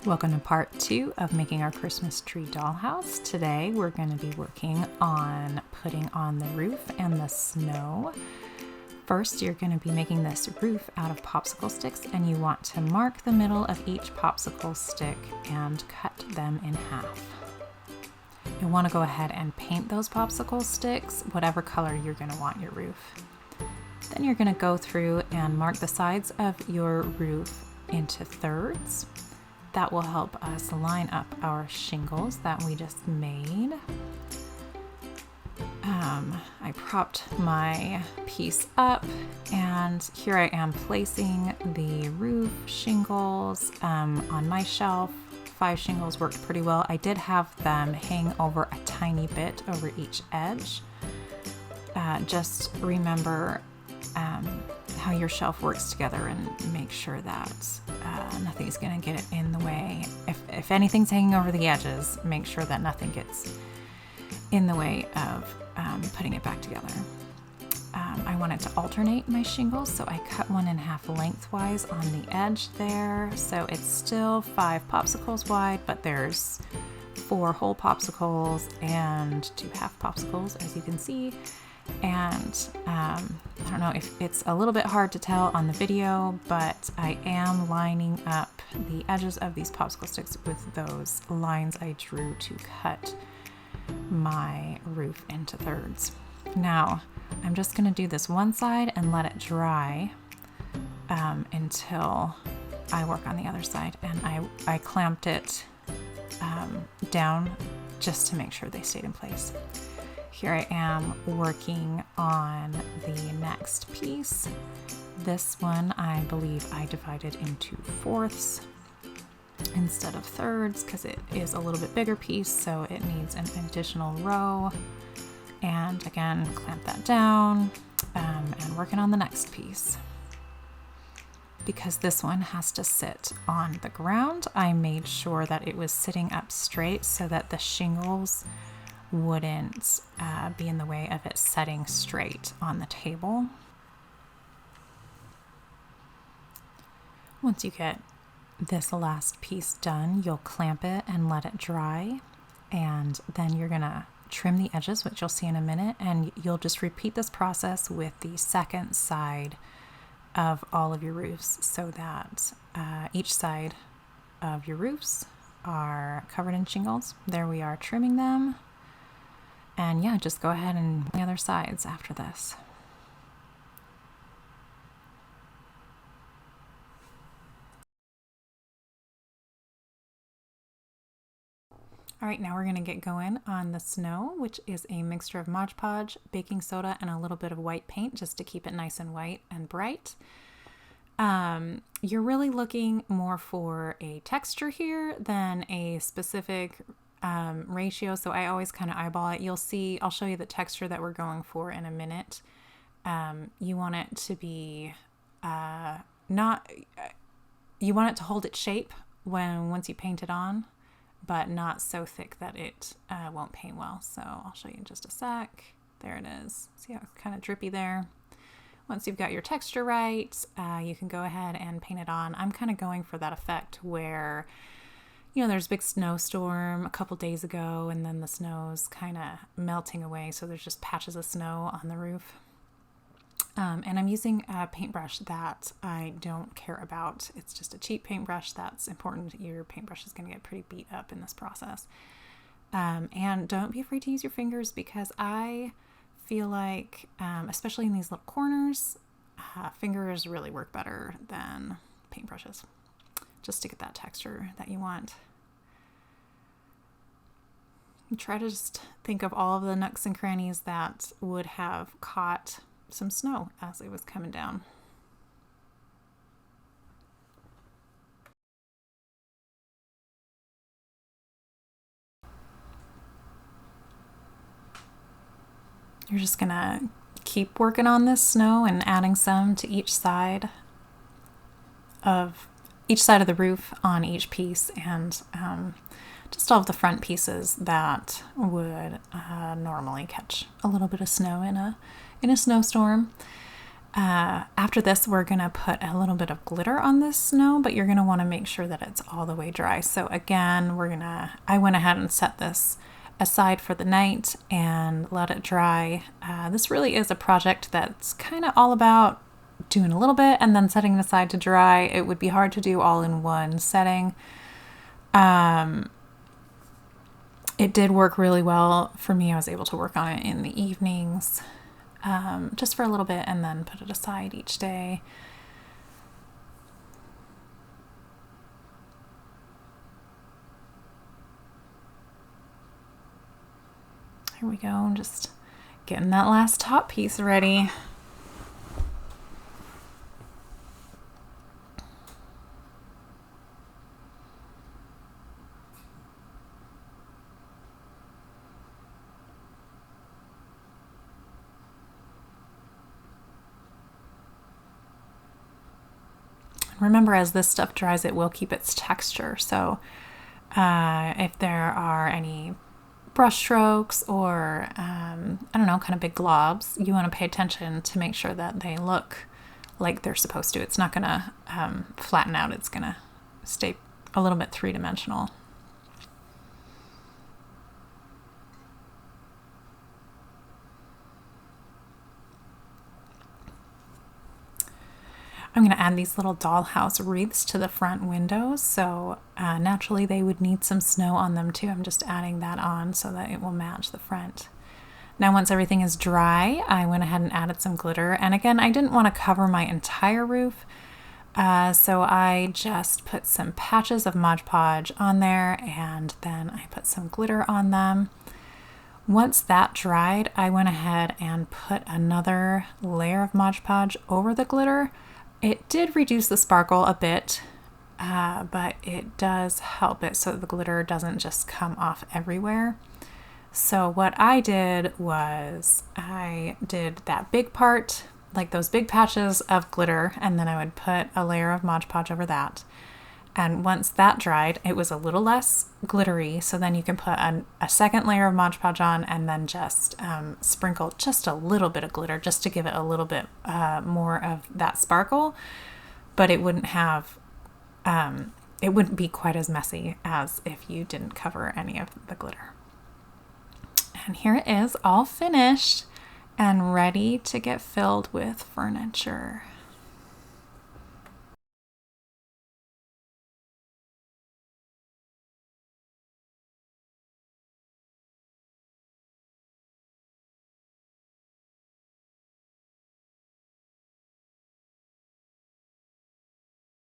Welcome to part 2 of making our Christmas tree dollhouse. Today we're going to be working on putting on the roof and the snow. First, you're going to be making this roof out of popsicle sticks, and you want to mark the middle of each popsicle stick and cut them in half. You'll want to go ahead and paint those popsicle sticks whatever color you're going to want your roof. Then you're going to go through and mark the sides of your roof into thirds. That will help us line up our shingles that we just made. I propped my piece up, and here I am placing the roof shingles on my shelf. 5 shingles worked pretty well. I did have them hang over a tiny bit over each edge. Just remember how your shelf works together and make sure that nothing's going to get it in the way. If anything's hanging over the edges, make sure that nothing gets in the way of putting it back together. I wanted to alternate my shingles, so I cut one in half lengthwise on the edge there. So it's still 5 popsicles wide, but there's 4 whole popsicles and 2 half popsicles, as you can see. And I don't know if it's a little bit hard to tell on the video, but I am lining up the edges of these popsicle sticks with those lines I drew to cut my roof into thirds. Now, I'm just going to do this one side and let it dry until I work on the other side. And I clamped it down just to make sure they stayed in place. Here I am working on the next piece. This one, I believe I divided into fourths instead of thirds because it is a little bit bigger piece, so it needs an additional row. And again, clamp that down and working on the next piece. Because this one has to sit on the ground, I made sure that it was sitting up straight so that the shingles wouldn't be in the way of it setting straight on the table. Once you get this last piece done, you'll clamp it and let it dry, and then you're gonna trim the edges, which you'll see in a minute, and you'll just repeat this process with the second side of all of your roofs so that each side of your roofs are covered in shingles. There we are, trimming them. And yeah, just go ahead and the other sides after this. All right, now we're going to get going on the snow, which is a mixture of Mod Podge, baking soda, and a little bit of white paint just to keep it nice and white and bright. You're really looking more for a texture here than a specific ratio, so I always kind of eyeball it. You'll see, I'll show you the texture that we're going for in a minute. You want it to be you want it to hold its shape once you paint it on, but not so thick that it won't paint well. So I'll show you in just a sec. There it is. See how it's kind of drippy there? Once you've got your texture right, you can go ahead and paint it on. I'm kind of going for that effect where, you know, there's a big snowstorm a couple days ago, and then the snow's kind of melting away, so there's just patches of snow on the roof. And I'm using a paintbrush that I don't care about. It's just a cheap paintbrush. That's important. Your paintbrush is going to get pretty beat up in this process. And don't be afraid to use your fingers, because I feel like, especially in these little corners, fingers really work better than paintbrushes, just to get that texture that you want. Try to just think of all of the nooks and crannies that would have caught some snow as it was coming down. You're just gonna keep working on this snow and adding some to each side of the roof on each piece, and just all of the front pieces that would normally catch a little bit of snow in a snowstorm. After this, we're gonna put a little bit of glitter on this snow, but you're gonna wanna make sure that it's all the way dry. So again, I went ahead and set this aside for the night and let it dry. This really is a project that's kind of all about doing a little bit and then setting it aside to dry. It would be hard to do all in one setting. It did work really well for me. I was able to work on it in the evenings, just for a little bit, and then put it aside each day. Here we go. I'm just getting that last top piece ready. Remember, as this stuff dries, it will keep its texture. So if there are any brush strokes or, I don't know, kind of big globs, you want to pay attention to make sure that they look like they're supposed to. It's not going to flatten out. It's going to stay a little bit three-dimensional. I'm going to add these little dollhouse wreaths to the front windows, so naturally they would need some snow on them too. I'm just adding that on so that it will match the front. Now once everything is dry, I went ahead and added some glitter, and again, I didn't want to cover my entire roof, so I just put some patches of Mod Podge on there, and then I put some glitter on them. Once that dried, I went ahead and put another layer of Mod Podge over the glitter. It did reduce the sparkle a bit, but it does help it so the glitter doesn't just come off everywhere. So what I did was I did that big part, like those big patches of glitter, and then I would put a layer of Mod Podge over that. And once that dried, it was a little less glittery, so then you can put a second layer of Mod Podge on and then just sprinkle just a little bit of glitter just to give it a little bit more of that sparkle, but it wouldn't have, it wouldn't be quite as messy as if you didn't cover any of the glitter. And here it is, all finished and ready to get filled with furniture.